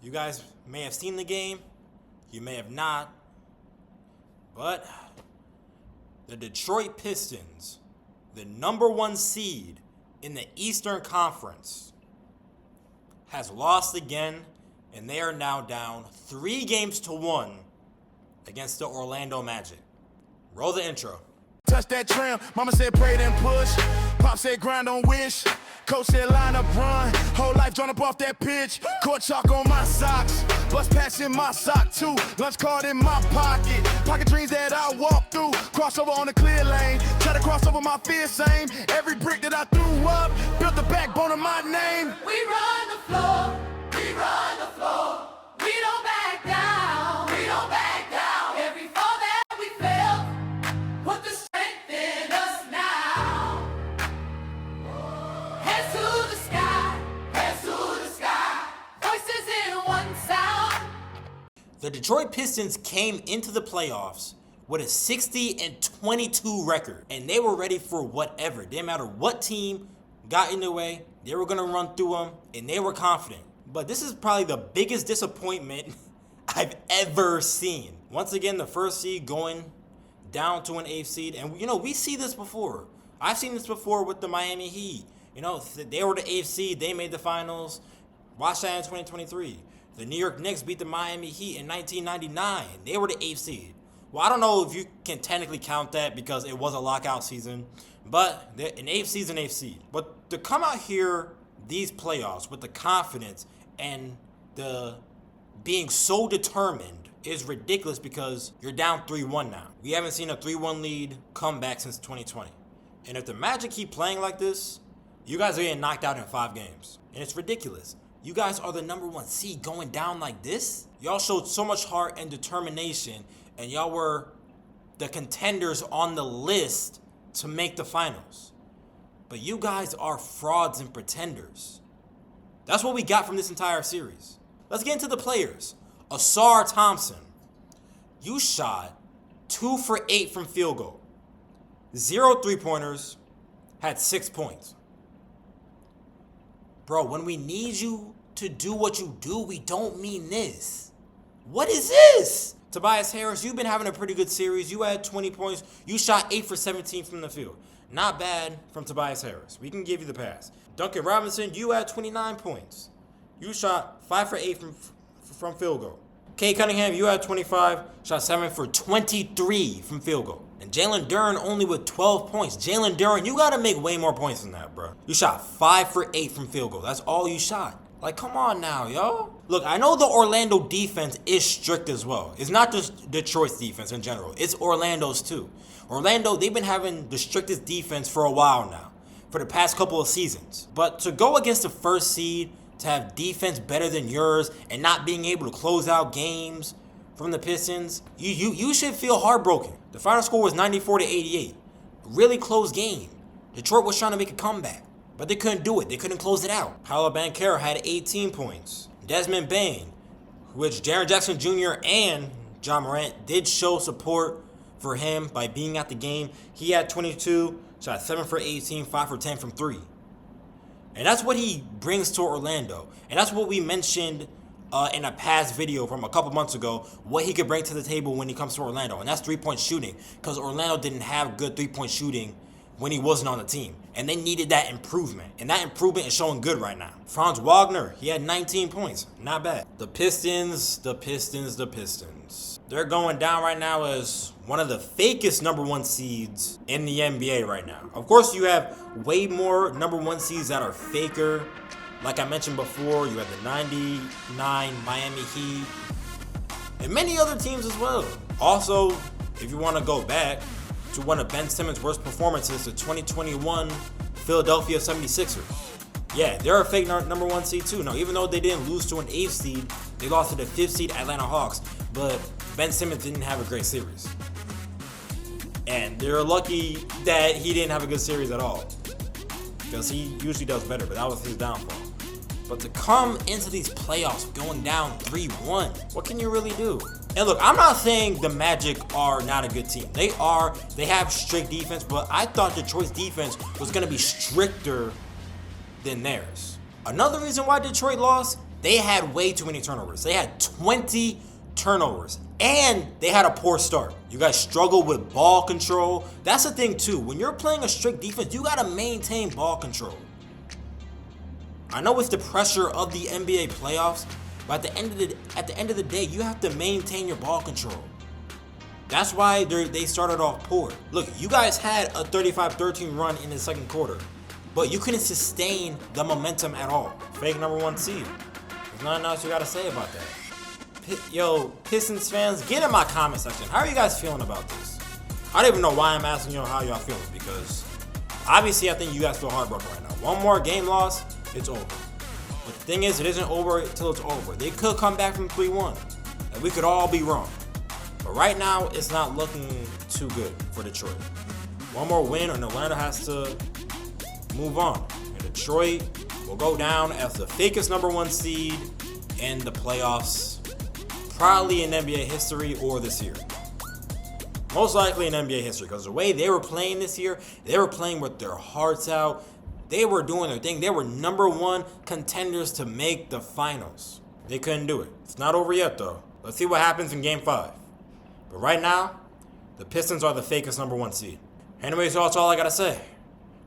You guys may have seen the game, you may have not, but the Detroit Pistons, the #1 seed in the Eastern Conference, has lost again, and they are now down 3-1 against the Orlando Magic. Roll the intro. Touch that tram, mama said pray then push. Pop said grind on wish. Coach said line up run. Whole life drawn up off that pitch. Court chalk on my socks. Bus pass in my sock too. Lunch card in my pocket. Pocket dreams that I walk through. Crossover on the clear lane. Try to cross over my fear same. Every brick that I threw up built the backbone of my name. We run the floor. We run the floor. We don't back down. We don't back down. Every fall that we felt, put the strength in us now. Heads to the sky. Heads to the sky. Voices in one sound. The Detroit Pistons came into the playoffs with a 60-22 record, and they were ready for whatever. It didn't matter what team got in their way, they were going to run through them, and they were confident. But this is probably the biggest disappointment I've ever seen. Once again, the first seed going down to an 8th seed, and we see this before. I've seen this before with the Miami Heat. They were the 8th seed, they made the finals. Watch that in 2023. The New York Knicks beat the Miami Heat in 1999. They were the 8th seed. Well, I don't know if you can technically count that because it was a lockout season, but an 8th seed is an 8th seed. But to come out here, these playoffs, with the confidence and the being so determined is ridiculous because you're down 3-1 now. We haven't seen a 3-1 lead come back since 2020. And if the Magic keep playing like this, you guys are getting knocked out in 5 games. And it's ridiculous. You guys are the #1 seed going down like this? Y'all showed so much heart and determination, and y'all were the contenders on the list to make the finals. But you guys are frauds and pretenders. That's what we got from this entire series. Let's get into the players. Ausar Thompson, you shot 2 for 8 from field goal. 0 3-pointers, had 6 points. Bro, when we need you to do what you do, we don't mean this. What is this? Tobias Harris, you've been having a pretty good series. You had 20 points. You shot 8 for 17 from the field. Not bad from Tobias Harris. We can give you the pass. Duncan Robinson, you had 29 points. You shot 5 for 8 from field goal. Cade Cunningham, you had 25. Shot 7 for 23 from field goal. And Jalen Duren only with 12 points. Jalen Duren, you got to make way more points than that, bro. You shot 5 for 8 from field goal. That's all you shot. Like, come on now, yo. Look, I know the Orlando defense is strict as well. It's not just Detroit's defense in general. It's Orlando's too. Orlando, they've been having the strictest defense for a while now, for the past couple of seasons. But to go against the first seed, to have defense better than yours, and not being able to close out games from the Pistons, you should feel heartbroken. The final score was 94-88. Really close game. Detroit was trying to make a comeback, but they couldn't do it. They couldn't close it out. Paolo Banchero had 18 points. Desmond Bane, which Jaren Jackson Jr. and John Morant did show support for him by being at the game. He had 22, shot 7 for 18, 5 for 10 from 3. And that's what he brings to Orlando. And that's what we mentioned in a past video from a couple months ago, what he could bring to the table when he comes to Orlando. And that's 3-point shooting, because Orlando didn't have good 3-point shooting when he wasn't on the team. And they needed that improvement. And that improvement is showing good right now. Franz Wagner, he had 19 points. Not bad. The Pistons. They're going down right now as one of the fakest #1 seeds in the NBA right now. Of course, you have way more #1 seeds that are faker. Like I mentioned before, you have the 99 Miami Heat and many other teams as well. Also, if you want to go back to one of Ben Simmons' worst performances, the 2021 Philadelphia 76ers. Yeah, they're a fake #1 seed too. Now, even though they didn't lose to an 8th seed, they lost to the 5th seed Atlanta Hawks. But Ben Simmons didn't have a great series. And they're lucky that he didn't have a good series at all, because he usually does better, but that was his downfall. But to come into these playoffs going down 3-1, what can you really do? And look, I'm not saying the Magic are not a good team. They are. They have strict defense, but I thought Detroit's defense was going to be stricter than theirs. Another reason why Detroit lost, They had way too many turnovers. They had 20 turnovers. And they had a poor start. You guys struggled with ball control. That's the thing too. When you're playing a strict defense, you gotta maintain ball control. I know it's the pressure of the NBA playoffs, but at the end of the day, you have to maintain your ball control. That's why they started off poor. Look, you guys had a 35-13 run in the second quarter, but you couldn't sustain the momentum at all. Fake number 1 seed. There's nothing else you gotta say about that. Yo, Pistons fans, get in my comment section. How are you guys feeling about this? I don't even know why I'm asking y'all how y'all feeling, because obviously I think you guys feel heartbroken right now. One more game loss, it's over. But the thing is, it isn't over until it's over. They could come back from 3-1, and we could all be wrong. But right now, it's not looking too good for Detroit. One more win and Atlanta has to move on. And Detroit will go down as the fakest number 1 seed in the playoffs. Probably in NBA history or this year. Most likely in NBA history, because the way they were playing this year, they were playing with their hearts out. They were doing their thing. They were number 1 contenders to make the finals. They couldn't do it. It's not over yet, though. Let's see what happens in Game 5. But right now, the Pistons are the fakest number 1 seed. Anyways, that's all I gotta say.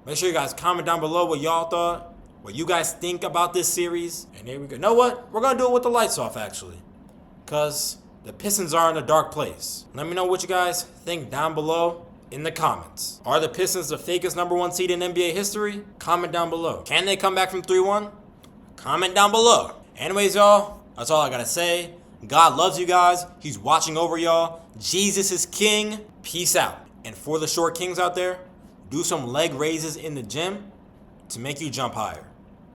Make sure you guys comment down below what y'all thought, what you guys think about this series. And here we go. You know what? We're gonna do it with the lights off, actually. Because the Pistons are in a dark place. Let me know what you guys think down below in the comments. Are the Pistons the fakest number 1 seed in NBA history? Comment down below. Can they come back from 3-1? Comment down below. Anyways, y'all, that's all I gotta say. God loves you guys. He's watching over y'all. Jesus is king. Peace out. And for the short kings out there, do some leg raises in the gym to make you jump higher.